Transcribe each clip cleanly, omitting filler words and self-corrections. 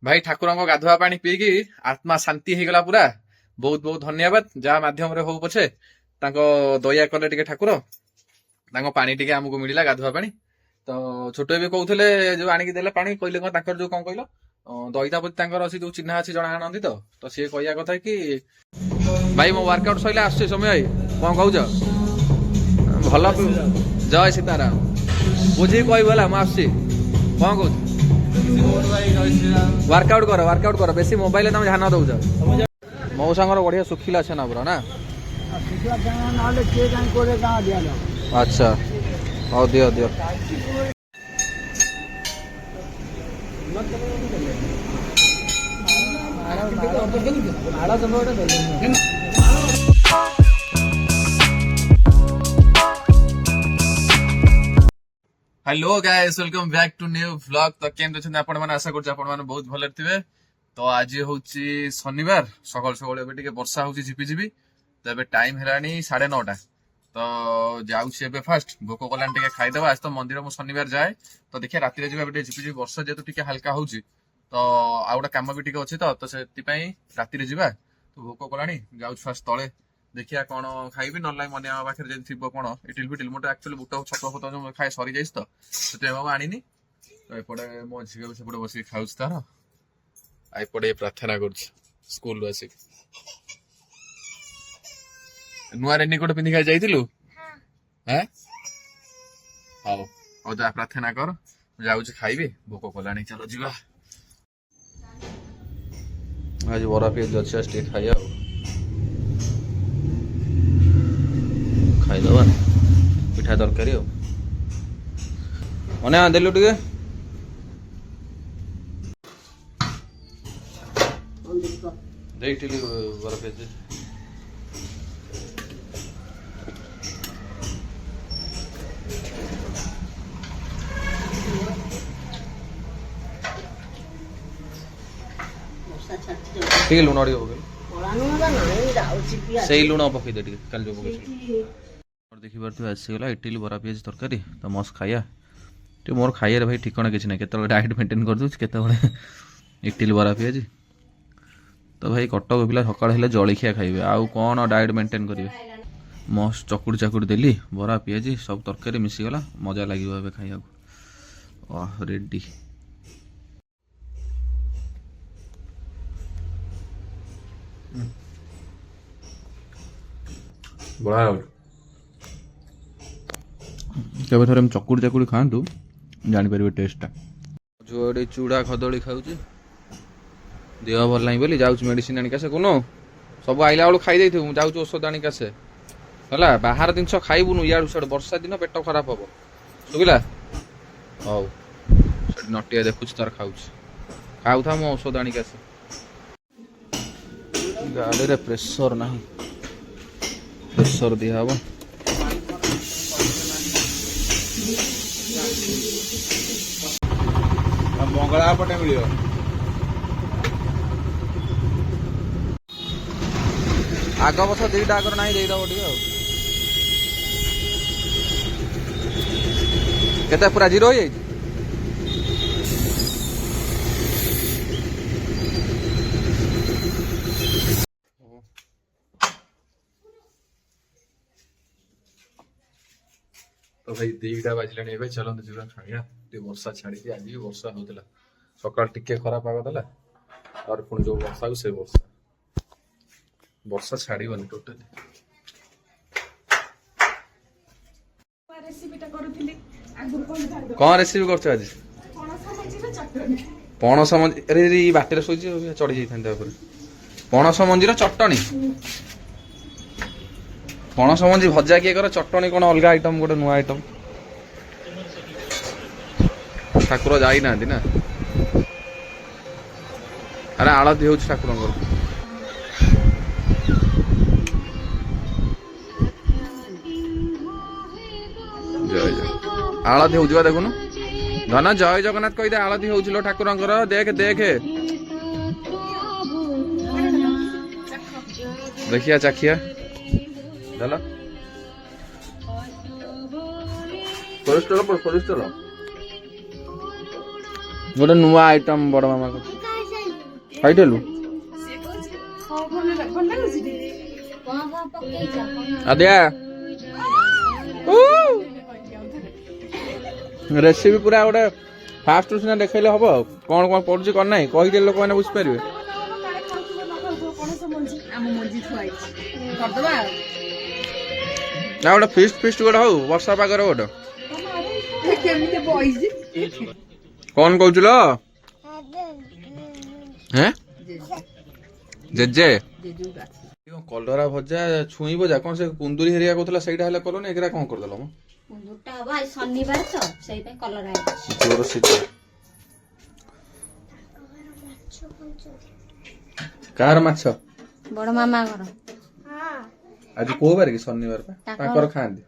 भाई ठाकुर गाधुआ पानी पीकी आत्मा शांति हो गला पूरा। बहुत बहुत धन्यवाद जहाँ माध्यम हो पछे दया कले टिके ठाकुर पानी टिके आमको मिला गाधुआ पानी। तो छोटे भी कहते जो आणिकी देले पानी कहले जो कौन कहल दईता प्रति जो चिन्हा अच्छी जना आनंदी तो सी कह कथा कि भाई मो वर्कआउट सैला आस समय कौन कह भल जय सीताराम बुझी कहला मुझे कौन कह वर्कआउट कर बेसी मोबाइल तुम ध्यान दौच मौसा बढ़िया सुखिला छेना पूरा ना। अच्छा हाँ दियो दियो hello guys welcome back to new vlog. तो केम अच्छे आपण मैंने आशा कर बहुत भले थे। तो आज हूँ शनिवार सकाल सकाल ए वर्षा हूँ झिपिझिपि। तो ये टाइम है 9:30 तो जाऊे फास्ट भोक कलानी टे खाईदे। आज तो मंदिर मु शनिवार जाए तो देखिए राति झिपिझिपि वर्षा जेहतु टे हल्का हो आउ गोटे कम भी अच्छे तो से राति जा तो भोक कलानी जाऊ फास्ट तले देखिया कौन खाइबी ना मन पाखे थी कौन इटिल फिटिल मोटे एक्चुअली बुट छतुआ फतुआ जो खाए सरी जाइए तो से आनी तो एपटे मो झील भी सेपटे बस खाऊ तार एपटे प्रार्थना कर स्कूल आसिक नुआ रेनिकोट पिंधि खाई जाइलु हाँ हौ जा प्रार्थना कर जाऊँ खाइबी भोक कलानी चलो जीवा। आज बरा पिज अच्छे टे खाइया खाईदबा पिठा तरकारी अने देलु टे देखिली बरा पिज टे लुण हो गए से लुण पकई दे कल जो पकई देखिए आसीगला इडली बरा पिज तरकारी तो मस्त खाया टे मोर खाइए भाई ठिकाना किसी ना के डाएट मेंटेन कर दूँ के इडली बरा पिज तो भाई कटक पिला सकाल जलखिया खाइबे आउ कौन डाएट मेंटेन करेंगे। मस्त चकुड़ी चाकुड़ी देली बरा पिज सब तरकारी मिसीगला मजा लगे खाइया रेडी बढ़िया केवे थोड़े चकुड़ी चाकुड़ी खातु जापर टेस्टा जो चूड़ा खदड़ी खाऊ देह भल ना बोली जाऊँ मेडिसिन आनिक आसे कौन सब आइला बेलू खाई जाऊँ औषध आनिक आसे है बाहर जिन खाइबुनु इाड़ू सियाड़ वर्षा दिन पेट खराब हम शुभिला हौ नटिया देखुच तार खाऊ खाऊ था मो औषध आनिक आसे गाड़ी रे प्रेशर ना प्रेशर दिया हम मंगला पटे मिल आग बस दीटा आगर ना देदब टे पूरा जीरो हो जाए तो भाई 2टा बाजिले चलते जीवा खाइया वर्षा छाड़ी आज भी वर्षा होता सकाल टिके खरा पाग देला और पुणी जो वर्षा से वर्षा छाड़बनी टोटाली कौन रेसिपी कर आज पणस मंजी अरे बाटर शोच चढ़ी जाता पणस मंजीर चटनी पणस मंजी भजा किए कर चटनी कौन अलग आइटम गोटे नुआ आइटम ठाकुर जाई ना अरे आलती हो ठाकुर जय जय आलती हो देखुन धन जय जगन्नाथ कहीदे आलती हो ठाकुर देख देख देखिया चाखिया चलो कोलेस्ट्रॉल गोटे नुआ आइटम बड़ मामा को ଖାଇଦେଲୁ ଆଦିଆ ରେସିପି ପୁରା ଗୋଟେ ଫାଷ୍ଟ ସିନା ଦେଖେଇଲେ ହବ ଆଉ କଣ କଣ ପଡୁଛି କଣ ନାହିଁ କହିଦେଲେ ଲୋକମାନେ ବୁଝିପାରିବେ ନା ଗୋଟେ ଫିଷ୍ଟ ଫିଷ୍ଟ ଗୋଟେ ହଉ ବର୍ଷା ପାଗରେ ଗୋଟେ କଣ କହୁଥିଲ ଜେଜେ କଲରା ଭଜା ଛୁଇଁ ଭଜା କଣ ସେ କୁନ୍ଦୁରି ହେରିକା କହୁଥିଲା ସେଇଟା ହେଲେ କଲନି ଏଗୁରା କଣ କରିଦେଲ ମ କୁନ୍ଦୁରିଟା ହବ ଆଜି ଶନିବାର ତ ସେଇପାଇଁ କଲରା ଜୋର ଶୀତ କାହାର ମାଛ ବଡ ମାମା ଘର ଆଜି କୋଉ ବାର କି ଶନିବାର ପା ତାଙ୍କର ଖାଆନ୍ତି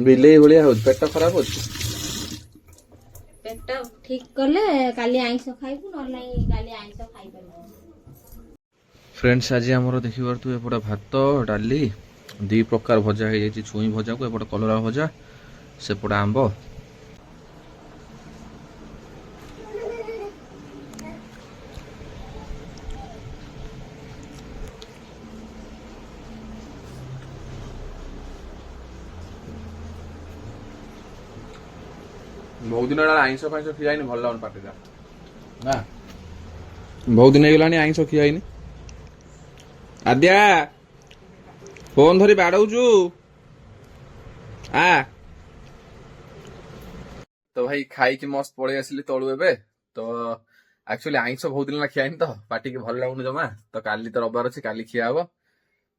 ବିଲେଇ ଭଳିଆ ହଉଛି ପେଟ ଖରାପ ହଉଛି ପେଟ ଠିକ କଲେ କାଲି ଆଇଁଷ ଖାଇବୁ ନହେଲେ ନାଇଁ କାଲି ଆଇଁଷ ଖାଇପାରିବୁ फ्रेंड्स आज आमर देखिपे एपटे भात डाली दी प्रकार भजा हो छुई भजा को एपटे कलरा भजा सेपटे आंब बहुत दिन आईंस फैंस खिया भल लगन पार्टी ना बहुत दिन होगा आईंस खिया आद्या फोन धरी बाड़ौचु आ तो भाई खाई की मस्त पड़े आसली तलु एबे तो एक्चुअली आईंस बहुत दिन खियानी तो पार्टी की भल लगुन जमा तो काली तो रविवार अच्छे काली खिया हम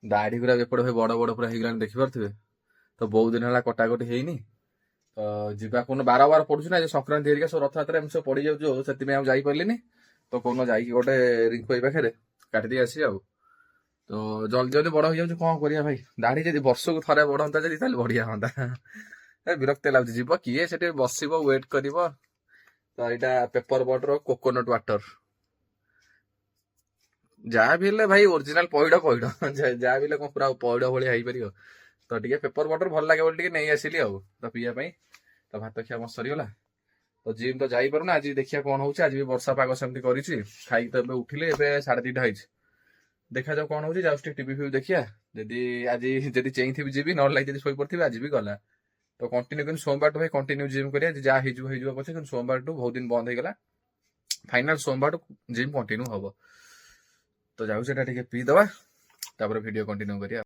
दाढ़ी गुरा एपटे भाई बड़ बड़ पूरा हो देखी पारे तो बहुत दिन है कटाकटी है तो जीवा कौन बार बार पड़ू ना संक्रांति हेरिका सब रथयात्रा एम सब पड़ जाऊँ से जापारे तो कौन जाकि गोटे रिंकु पाखे काटिदी आसी आ तो जल्दी जल्दी बड़ हो जाऊँ कौन करिया भाई दाढ़ी जब वर्ष को थे बढ़ता जब बढ़िया हाँ विरक्त लगुच जीव किए से बस वेट कर तो यहाँ पेपर बोर्ड कोकोनट वाटर जहाँ भी भाई ओरिजिनल पैड़ पैड़ जहाँ भी कौन पूरा पैड़ भाई पार तो टे पेपर वाटर भल लगे बोली नहीं आसिली तो पीवाई तो भात खिया मस्त सरीगला तो जिम तो जापारूना आज देखिए कौन हो आज भी वर्षा पाग सेमती कर खाई तो उठिले 2:30 होई देखा जाऊ कौन हो टीवी फिवी देखिया जदि आज जदि चेई थी जी न लगे शोई पड़ी आज भी गला तो कंटिन्यू कर सोमवार भाई कंटिन्यू जिम करिया जहाँ हो पचे सोमवार टू बहुत दिन बंद होगा फाइनाल सोमवार टू जिम कंटिन्यू हम तो जाऊ से पीदबा वीडियो कंटिन्यू करिया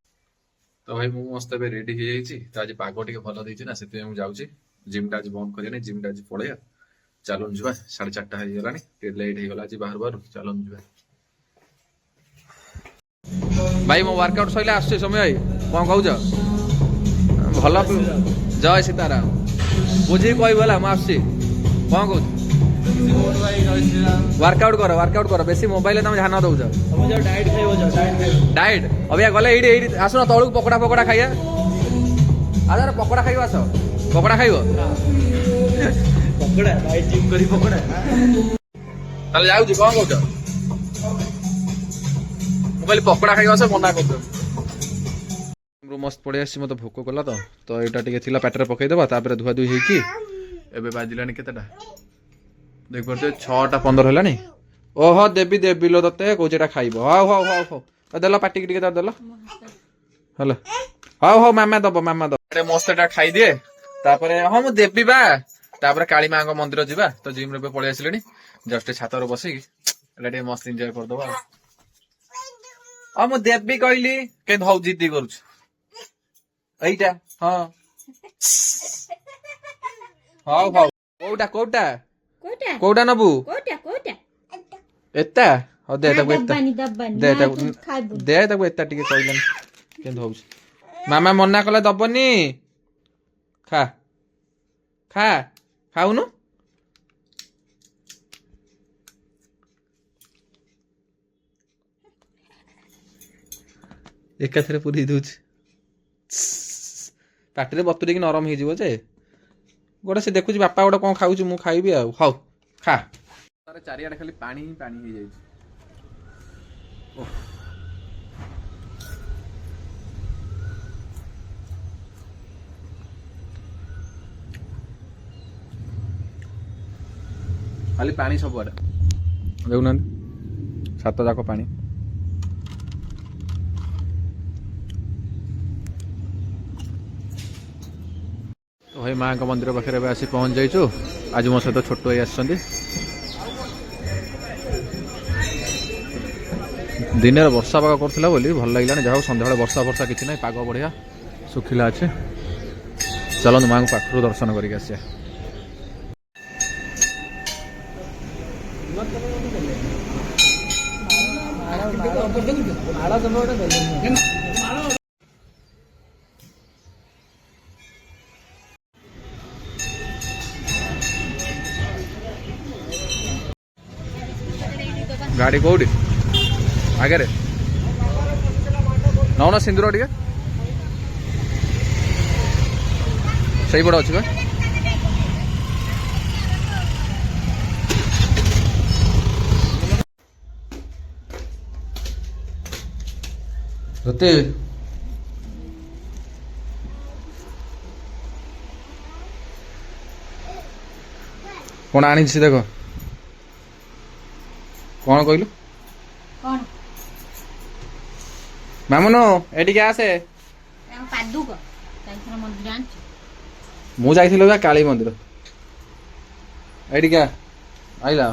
तो भाई मु मस्त रेडी हो जाइए तो आज पाग टे भल देना से जाऊँगी जिम टा आज बंद करें जिम टा आज पड़े चलो जा 4:30 हो गला लेट हो गला आज बाहर बाहर चलो जा भाई मो वर्कआउट सैले आस समय कौन कह भल जय सीताराम बुझी कहला मुझे कौन कह वर्कआउट कर बेसी मोबाइल तुम ध्यान दौच डाएट अबिया गले आसुन तलू पकड़ा पकड़ा खाइया आधार पकड़ा खाइब आस पकड़ा खाइब पकड़ा जाऊँ कौन कह कहली पकड़ा खाइबा से मना कर मस्त पड़े आसी मत भोक कला तो यहाँ टे पेटर पकईदेवा धुआ धुई होगी एबे बाजिलानी केतेटा देख पारे 6:15 है ओह देवी देवी लो ते कौच खाइब हाउ हाउ हाउ हाउ देल पाटिक टे देल हेलो हाउ हाउ मामा दब मस्त खाई दिए हाँ मुझे देवी बा काली माँ मंदिर जावा तो जिम रे पलि आसिले जस्ट छात बसिक मस्त एंजॉय करदबा हाँ मुझे देवी कहली के हौ जिद्दी करुच हाँ हाउ हाउ कोटा कोटा कोटा नबू एता हो दे ताको एता दे ताको दे ताको एता टिके कहलन केन होउछ मामा मना कला दबनी खा खा खाउनु एकाथरे पूरी दूच पाटे बतुरे नरम हो गोटे से देखुच बापा गोटे कौन खाऊ मु खाइबी आ हौ खा चारियाडे खाली पानी ही पानी हो जाए ଖାଲି ପାଣି ସବୁଆଡେ ଦେଖୁନାହାନ୍ତି, ସାତ ଯାକ ପାଣି। ଭାଇ ମାଙ୍କ ମନ୍ଦିର ପାଖରେ ଏବେ ଆସି ପହଞ୍ଚି ଯାଇଛୁ। ଆଜି ମୋ ସହିତ ଛୋଟ ଭାଇ ଆସିଛନ୍ତି। ଦିନରେ ବର୍ଷା ପାଗ କରୁଥିଲା ବୋଲି ଭଲ ଲାଗିଲାନି, ଯାହା ହଉ ସନ୍ଧ୍ୟାବେଳେ ବର୍ଷା ବର୍ଷା କିଛି ନାହିଁ, ପାଗ ବଢିଆ ଶୁଖିଲା ଅଛି। ଚାଲନ୍ତୁ ମାଙ୍କ ପାଖରୁ ଦର୍ଶନ କରିକି ଆସିବା। ଗାଡି କୋଉଠି ଆଗରେ ନଉନ ସିନ୍ଦୁର ଟିକେ ସେଇପଟେ ଅଛି ବା। ଜ୍ୟୋତି କଣ ଆଣିଛି ଦେଖ। କଣ କହିଲୁ କଣ ମାମୁନୁ ଏଠିକି ଆସେ। ପାଦୁକ ଯାଇଥିଲ ମନ୍ଦିର ଆଣିଛୁ? ମୁଁ ଯାଇଥିଲି ବା କାଳୀ ମନ୍ଦିର। ଏଠିକି ଆଇଲା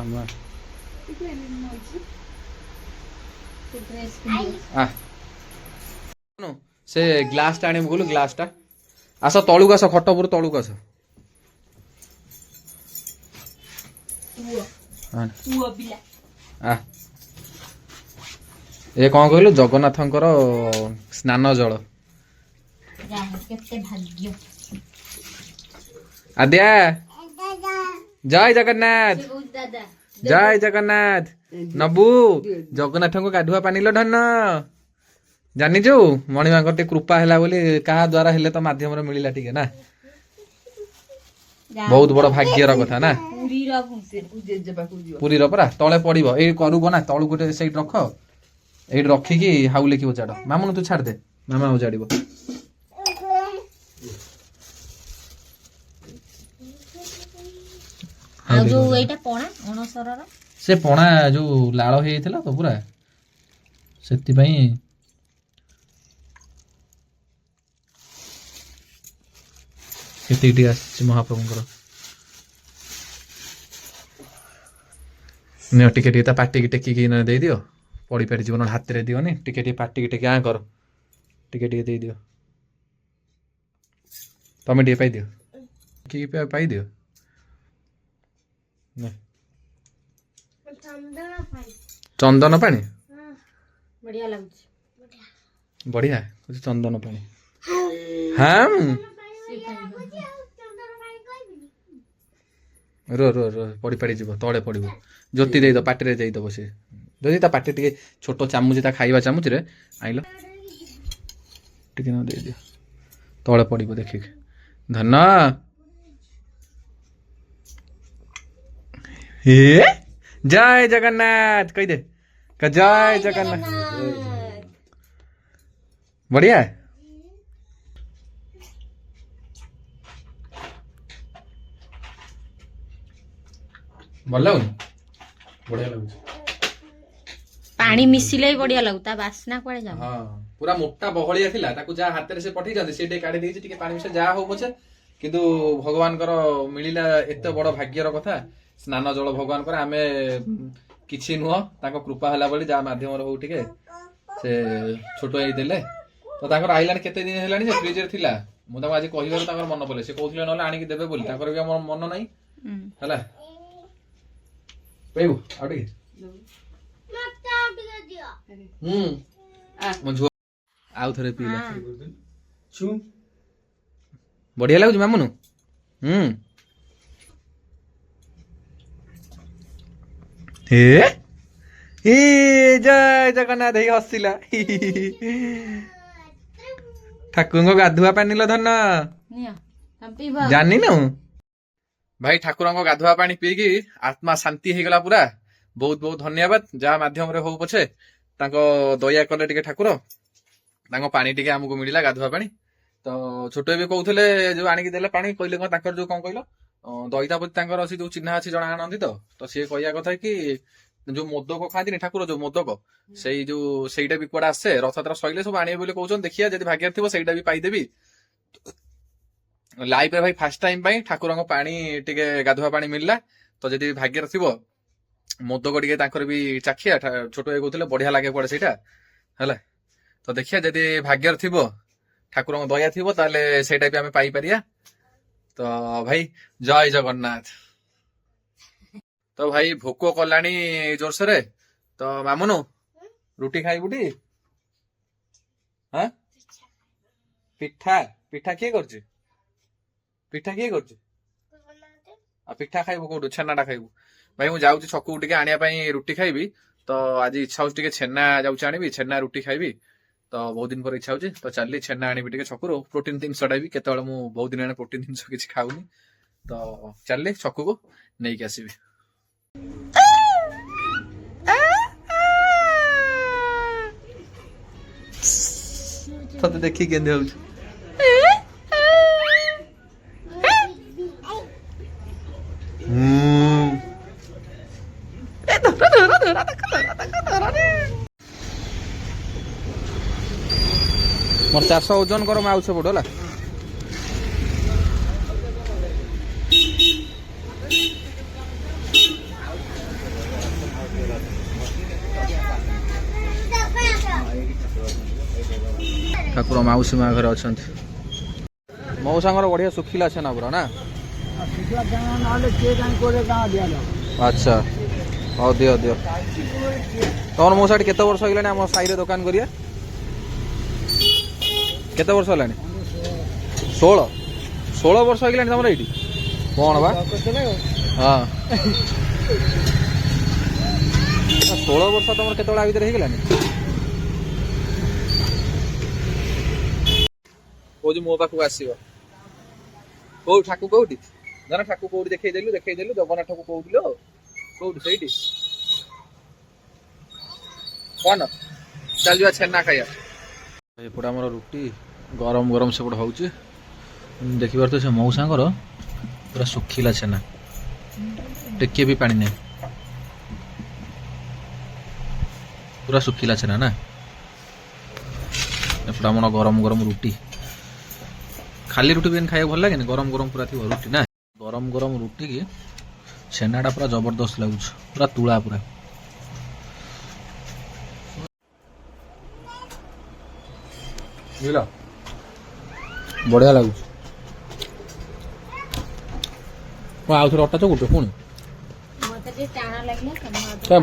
ସେ ଗ୍ଲାସ ଟା ଆଣିବୁ କହିଲୁ, ଗ୍ଲାସ ଟା। ଆସ ତଳୁକୁ ଆସ, ଖଟ ଉପରୁ ତଳୁକୁ ଆସ। ଏ କଣ କହିଲୁ, ଜଗନ୍ନାଥଙ୍କର ସ୍ନାନ ଜଳ। କେତେ ଭାଗ୍ୟ। ଆଦ୍ୟା ଜୟ ଜଗନ୍ନାଥ, ଜୟ ଜଗନ୍ନାଥ। ନବୁ ଜଗନ୍ନାଥଙ୍କୁ ଗାଧୁଆ ପାଣିଲ ଧନ। ଜାଣିଛୁ ମଣିମାଙ୍କର ଟିକେ କୃପା ହେଲା ବୋଲି, କାହା ଦ୍ଵାରା ହେଲେ ତ ମାଧ୍ୟମରେ ମିଳିଲା ଟିକେ ନା, ବହୁତ ବଡ ଭାଗ୍ୟର କଥା ନା। ପୁରୀର ପରା ତଳେ ପଡିବ, ଏଇ କରିବ ନା ତଳୁ ଗୋଟେ ସେଇଠି ରଖ, ଏଇଠି ରଖିକି ହାଉଲେକି ଉଜାଡ। ମାମୁନୁ ତୁ ଛାଡିଦେ, ମାମା ଉଜାଡିବ। ଆଉ ଯୋଉ ଏଇଟା ପଣା ଅଣସରର, ସେ ପଣା ଯୋଉ ଲାଳ ହେଇଯାଇଥିଲା ତ ପୁରା, ସେଥିପାଇଁ ଏତିକି ଆସିଛି ମହାପ୍ରଭୁଙ୍କର। ନିଅ ଟିକେ ଟିକେ ତା ପାଟିକି ଟେକିକି ଦେଇଦିଅ, ପଡି ପାଡି ଯିବ, ନହେଲେ ହାତରେ ଦିଅନି। ଟିକେ ଟିକେ ପାଟିକି ଟେକି ଆଁ କର, ଟିକେ ଟିକେ ଦେଇଦିଅ। ତମେ ଟିକେ ପାଇଦିଅ, କି ପାଇଦିଅ। ଚନ୍ଦନ ପାଣି ବଢିଆ ଲାଗୁଛି। ବଢିଆ ଚନ୍ଦନ ପାଣି। ହଁ रो रो रो ପଡି ପାଡି ଯିବ, ତଳେ ପଡିବ। ଜ୍ୟୋତି ଦେଇଦବ, ପାଟିରେ ଦେଇଦବ। ସେ ଯଦି ତା ପାଟି ଟିକେ ଛୋଟ ଚାମୁଚ, ତା ଖାଇବା ଚାମୁଚରେ ଆଇଲ ଟିକେ ନ ଦେଇଦିଅ, ତଳେ ପଡିବ ଦେଖିକି। ଧନ ହେ ଜୟ ଜଗନ୍ନାଥ କହିଦେ, ଜୟ ଜଗନ୍ନାଥ। ବଢିଆ। ଭଲ ଲାଗୁନି? ବଢିଆ ଲାଗୁଛି। ପାଣି ମିଶିଲେ ବି ବଢିଆ ଲାଗୁ, ତା ବାସ୍ନା କୁଆଡେ ଯାଉ। ହଁ ପୁରା ମୋଟା ବହଳିଆ ଥିଲା, ତାକୁ ଯାହା ହାତରେ ସେ ପଠେଇଛନ୍ତି, ସେ ଟିକେ କାଢି ଦେଇଛି, ଟିକେ ପାଣି ମିଶା ଯାହା ହଉ ପଛେ, କିନ୍ତୁ ଭଗବାନଙ୍କର ମିଳିଲା ଏତେ ବଡ ଭାଗ୍ୟର କଥା। ସ୍ନାନ ଜଳ ଭଗବାନଙ୍କର, ଆମେ କିଛି ନୁହଁ, ତାଙ୍କ କୃପା ହେଲା ବୋଲି, ଯାହା ମାଧ୍ୟମରେ ହଉ ଟିକେ ସେ ଛୋଟ ହେଇଦେଲେ। ତ ତାଙ୍କର ଆଇଲାଣି କେତେ ଦିନ ହେଲାଣି, ସେ ଫ୍ରିଜରେ ଥିଲା। ମୁଁ ତାଙ୍କୁ ଆଜି କହିବାରୁ ତାଙ୍କର ମନେ ପଡିଲା, ସେ କହୁଥିଲେ ନହେଲେ ଆଣିକି ଦେବେ ବୋଲି, ତାଙ୍କର ବି ଆମର ମନ ନାହିଁ ହେଲା। ପାଇବୁ ଆଉ ଟିକେ ଆଉ ଥରେ ପିଇଲା। ବଢିଆ ଲାଗୁଛି ମାମୁନୁ। ହେ ଏ ଜୟ ଜଗନ୍ନାଥ ହେଇ ହସିଲା। ଠାକୁରଙ୍କ ଗାଧୁଆ ପାଣି ଲ ଧନ, ଜାଣିନୁ ଭାଇ? ଠାକୁରଙ୍କ ଗାଧୁଆ ପାଣି ପିଇକି ଆତ୍ମା ଶାନ୍ତି ହେଇଗଲା ପୁରା। ବହୁତ ବହୁତ ଧନ୍ୟବାଦ, ଯାହା ମାଧ୍ୟମରେ ହଉ ପଛେ ତାଙ୍କ ଦୟା କଲେ ଟିକେ ଠାକୁର, ତାଙ୍କ ପାଣି ଟିକେ ଆମକୁ ମିଳିଲା ଗାଧୁଆ ପାଣି। ତ ଛୋଟ ବି କହୁଥିଲେ, ଯୋଉ ଆଣିକି ଦେଲେ ପାଣି, କହିଲେ କଣ ତାଙ୍କର ଯୋଉ କଣ କହିଲ ଦଇତା ପ୍ରତି ତାଙ୍କର ଅଛି ଯୋଉ ଚିହ୍ନା ଅଛି ଜଣେ ଆଣନ୍ତି ତ ସିଏ କହିବା କଥା କି ଯୋଉ ମୋଦକ ଖାଆନ୍ତିନି ଠାକୁର ଯୋଉ ମୋଦକ ସେଇଟା ବି କୁଆଡେ ଆସେ ରଥଯାତ୍ରା ସଇଲେ ସବୁ ଆଣିବେ ବୋଲି କହୁଛନ୍ତି। ଦେଖିବା ଯଦି ଭାଗ୍ୟରେ ଥିବ ସେଇଟା ବି ପାଇଦେବି। ଲାଇଫରେ ଭାଇ ଫାଷ୍ଟ ଟାଇମ ପାଇଁ ଠାକୁରଙ୍କ ପାଣି ଟିକେ ଗାଧୁଆ ପାଣି ମିଳିଲା। ତ ଯଦି ଭାଗ୍ୟରେ ଥିବ ମୋଦକ ଟିକେ ତାଙ୍କର ବି ଚାଖିଆ ଛୋଟ ଭାଇ କହୁଥିଲେ ବଢିଆ ଲାଗେ କୁଆଡେ ସେଇଟା ହେଲା। ତ ଦେଖିବା ଯଦି ଭାଗ୍ୟରେ ଥିବ ଠାକୁରଙ୍କ ଦୟା ଥିବ ତାହେଲେ ସେଇଟା ବି ଆମେ ପାଇପାରିବା। ତ ଭାଇ ଜୟ ଜଗନ୍ନାଥ। ତ ଭାଇ ଭୋକ କଲାଣି ଜୋରସୋରେ। ତ ମାମୁନୁ ରୁଟି ଖାଇବୁଟି? ହଁ ପିଠା ପିଠା କିଏ କରୁଛି? ପିଠା କିଏ କରୁଛି? ଆଉ ପିଠା ଖାଇବୁ କୋଉଠୁ? ଛେନାଟା ଖାଇବୁ। ଭାଇ ମୁଁ ଯାଉଛି ଛକକୁ ଟିକେ ଆଣିବା ପାଇଁ ରୁଟି ଖାଇବି। ତ ଆଜି ଇଚ୍ଛା ହଉଛି ଟିକେ ଛେନା ଯାଉଛି ଆଣିବି ଛେନା ରୁଟି ଖାଇବି। ତ ବହୁତ ଦିନ ପରେ ଇଚ୍ଛା ହଉଛି ତ ଚାଲି ଛେନା ଆଣିବି ଟିକେ ଛକରୁ ପ୍ରୋଟିନ ଜିନିଷଟା ବି କେତେବେଳେ ମୁଁ ବହୁତ ଦିନ ହେଲାଣି ପ୍ରୋଟିନ ଜିନିଷ କିଛି ଖାଉନି। ତ ଚାଲି ଛକକୁ ନେଇକି ଆସିବି। ତତେ ଦେଖିକି କେମିତି ହଉଛି? ମୋର 400 ଓଜନ କର ମାଉସ ପଡୁ ହେଲା। ଠାକୁର ମାଉସୀ ମା ଘରେ ଅଛନ୍ତି। ମଉସାଙ୍କର ବଢିଆ ଶୁଖିଲା ଛେନା ପୁରା ନା? ଆଚ୍ଛା ହଉ ଦିଅ ଦିଅ। ତମର ମୋ ସାଇଡ୍ କେତେ ବର୍ଷ ହେଇଗଲାଣି ଆମ ସାହିରେ ଦୋକାନ କରିବା? କେତେ ବର୍ଷ ହେଲାଣି? 16 ବର୍ଷ ହେଇଗଲାଣି ତମର ଏଇଠି? କଣ ବା? ହଁ 16 ବର୍ଷ ତମର କେତେବେଳେ ଭିତରେ ହେଇଗଲାଣି? କହୁଛି ମୋ ପାଖକୁ ଆସିବ। କୋଉଠି ଠାକୁ କୋଉଠି? ନା ଠାକୁ କୋଉଠି ଦେଖେଇଦେଲୁ ଜଗନ୍ନାଥକୁ କୋଉଠି ଲୋ? କୋଉଠି ସେଇଠି? କଣ ଚାଲିବା ଛେନା ଖାଇବା। ଏପଟେ ଆମର ରୁଟି ଗରମ ଗରମ ସେପଟେ ହଉଛି। ଦେଖିପାରୁଥିବେ ସେ ମଉସାଙ୍କର ପୁରା ଶୁଖିଲା ଛେନା, ଟିକେ ବି ପାଣି ନାହିଁ, ପୁରା ଶୁଖିଲା ଛେନା ନା। ଏପଟେ ଆମର ଗରମ ଗରମ ରୁଟି। ଖାଲି ରୁଟି ବି ଖାଇବାକୁ ଭଲ ଲାଗେନି? ଗରମ ଗରମ ପୁରା ଥିବ ରୁଟି ନା। ଗରମ ଗରମ ରୁଟି କି ଛେନାଟା ପୁରା ଜବରଦସ୍ତ ଲାଗୁଛି, ପୁରା ତୁଳା ପୁରା। ବୁଝିଲ ବଢିଆ ଲାଗୁଛି। ଆଉ ଥରେ ଅଟା ଚକୁଟ ପୁଣି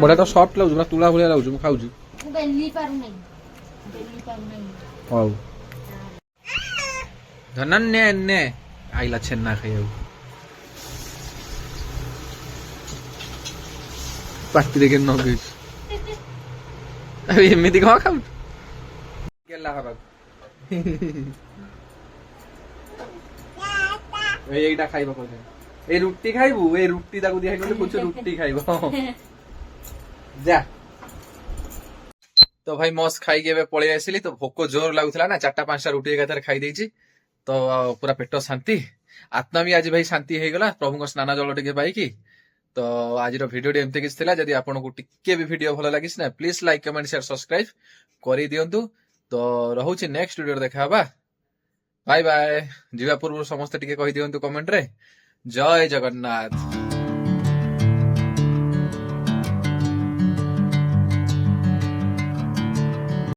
ବଢିଆ ତ ସଫ୍ଟ ଲାଗୁଛି, ପୁରା ତୁଳା ଭଳିଆ ଲାଗୁଛି। ମୁଁ ଖାଉଛି। ହଉ ଧନନ୍ୟ ଆଇଲା ଛେନା ଖାଇବାକୁ। ପାଟିରେ କେମିତି ନଗେଇଛୁ? ଏମିତି କଣ ଖାଉଛୁ? এইটা খাইব কইছে এই রুটি খাইবু এই রুটি তাকু দিই কইলে কইছে রুটি খাইব যা। তো ভাই মস খাইକି ଏବେ ପଳେଇ ଆସିଲି। ତ ଭୋକ ଜୋର ଲାଗୁଥିଲା ନା, 4-5ଟା ରୁଟି ଏକାଥରେ ଖାଇ ଦେଇଛି। ତ ପୁରା ପେଟ ଶାନ୍ତି, ଆତ୍ମା ବି ଆଜି ଭାଇ ଶାନ୍ତି ହେଇଗଲା ପ୍ରଭୁଙ୍କ ସ୍ନାନ ଜଳ ଟିକେ ପାଇକି। ତ ଆଜିର ଭିଡିଓଟି ଏମିତି କିଛି ଥିଲା। ଯଦି ଆପଣଙ୍କୁ ଟିକେ ବି ଭିଡିଓ ଭଲ ଲାଗିଛି ନା please like comment share subscribe କରିଦିଅନ୍ତୁ। ତ ରହୁଛି ନେକ୍ସଟ ଭିଡିଓରେ ଦେଖା ହବା। ବାय ବାय। ଯିବା ପୂର୍ବରୁ ସମସ୍ତେ ଟିକେ କହିଦିଅନ୍ତୁ କମେଣ୍ଟରେ ଜୟ ଜଗନ୍ନାଥ।